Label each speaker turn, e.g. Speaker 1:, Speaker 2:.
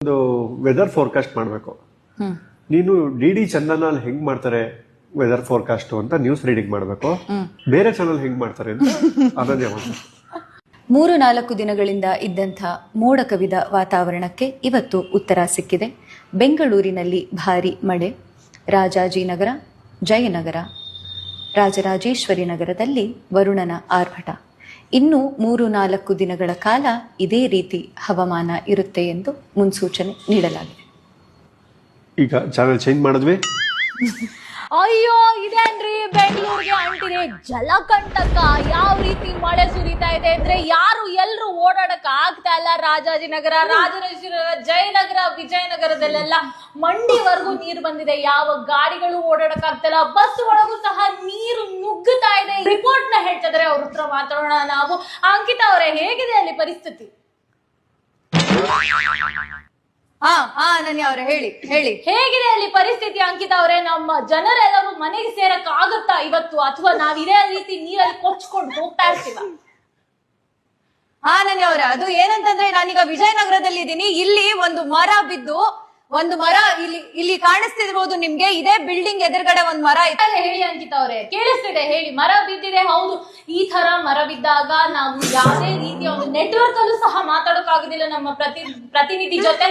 Speaker 1: ಒಂದು weather forecast ಮಾಡಬೇಕು. ನೀನು ಡಿ ಚಂದನಲ್ಲಿ ಹೆಂಗ್ ಮಾಡ್ತಾರೆ ವೆದರ್ ಫೋರ್ಕಾಸ್ಟ್ ಅಂತ ನ್ಯೂಸ್ ರೀಡಿಂಗ್ ಮಾಡಬೇಕು. ಬೇರೆ ಚಾನಲ್ ಹೆಂಗ್ ಮಾಡ್ತಾರೆ ಅಂತ ಅನನ್ಯ ಮಾಡ್ತಾರೆ.
Speaker 2: 3-4 ದಿನಗಳಿಂದ ಇದ್ದಂಥ ಮೋಡ ಕವಿದ ವಾತಾವರಣಕ್ಕೆ ಇವತ್ತು ಉತ್ತರ ಸಿಕ್ಕಿದೆ. ಬೆಂಗಳೂರಿನಲ್ಲಿ ಭಾರೀ ಮಳೆ, ರಾಜಾಜಿನಗರ, ಜಯನಗರ, ರಾಜರಾಜೇಶ್ವರಿ ನಗರದಲ್ಲಿ ವರುಣನ ಆರ್ಭಟ. ಇನ್ನು 3-4 ದಿನಗಳ ಕಾಲ ಇದೇ ರೀತಿ ಹವಾಮಾನ ಇರುತ್ತೆ ಎಂದು ಮುನ್ಸೂಚನೆ ನೀಡಲಾಗಿದೆ.
Speaker 1: ಈಗ ಚಾನಲ್ ಚೇಂಜ್ ಮಾಡಿದ್ವಿ.
Speaker 3: ಅಯ್ಯೋ ಇದೇನ್ರಿ ಬೆಂಗಳೂರಿಗೆ ಅಂಟಿದೆ ಜಲಕಂಟಕ. ಯಾವ ರೀತಿ ಮಳೆ ಸುರಿತಾ ಇದೆ ಅಂದ್ರೆ ಯಾರು ಎಲ್ರು ಓಡಾಡಕ್ ಆಗ್ತಾ ಇಲ್ಲ. ರಾಜಾಜಿನಗರ, ರಾಜರಾಜೇಶ್ವರ, ಜಯನಗರ, ವಿಜಯನಗರದಲ್ಲೆಲ್ಲ ಮಂಡಿವರೆಗೂ ನೀರು ಬಂದಿದೆ. ಯಾವ ಗಾಡಿಗಳು ಓಡಾಡಕ್ ಆಗ್ತಾ ಇಲ್ಲ. ಬಸ್ ಒಳಗೂ ಸಹ ನೀರು ನುಗ್ಗುತ್ತಾ ಇದೆ. ರಿಪೋರ್ಟ್ ನ ಹೇಳ್ತಾ ಇದಾರೆ. ಅವ್ರ ಹತ್ರ ಮಾತಾಡೋಣ ನಾವು. ಅಂಕಿತಾ ಅವರೇ, ಹೇಗಿದೆ ಅಲ್ಲಿ ಪರಿಸ್ಥಿತಿ?
Speaker 2: ಅನನ್ಯ ಅವರೇ ಹೇಳಿ
Speaker 3: ಹೇಗಿದೆ ಅಲ್ಲಿ ಪರಿಸ್ಥಿತಿ? ಅಂಕಿತಾ ಅವರೇ, ನಮ್ಮ ಜನರೆಲ್ಲರೂ ಮನೆಗೆ ಸೇರಕ್ ಆಗುತ್ತಾ ಇವತ್ತು, ಅಥವಾ ನಾವ್ ಇದೇ ರೀತಿ ನೀರಲ್ಲಿ ಕೊಚ್ಕೊಂಡು ಹೋಗ್ತಾ ಇರ್ತೀವ?
Speaker 2: ಅನನ್ಯ ಅವರೇ, ಅದು ಏನಂತಂದ್ರೆ ನಾನೀಗ ವಿಜಯನಗರದಲ್ಲಿ ಇದ್ದೀನಿ. ಇಲ್ಲಿ ಒಂದು ಮರ ಬಿದ್ದು, ಒಂದು ಮರ ಇಲ್ಲಿ ಕಾಣಿಸ್ತಿರ್ಬೋದು ನಿಮ್ಗೆ. ಇದೇ ಬಿಲ್ಡಿಂಗ್ ಎದುರುಗಡೆ ಒಂದು ಮರ ಇದೆ.
Speaker 3: ಹೇಳಿ ಅಂಕಿತಾ ಅವರೇ, ಕೇಳಿಸ್ತಿದೆ. ಹೇಳಿ. ಮರ ಬಿದ್ದಿದೆ, ಹೌದು. ಈ ತರ ಮರ ಬಿದ್ದಾಗ ನಾವು ಯಾವುದೇ ರೀತಿಯ ಒಂದು ನೆಟ್ವರ್ಕ್ ಅಲ್ಲೂ ಸಹ ಮಾತಾಡೋಕ್ ಆಗುದಿಲ್ಲ ನಮ್ಮ ಪ್ರತಿನಿಧಿ ಜೊತೆ.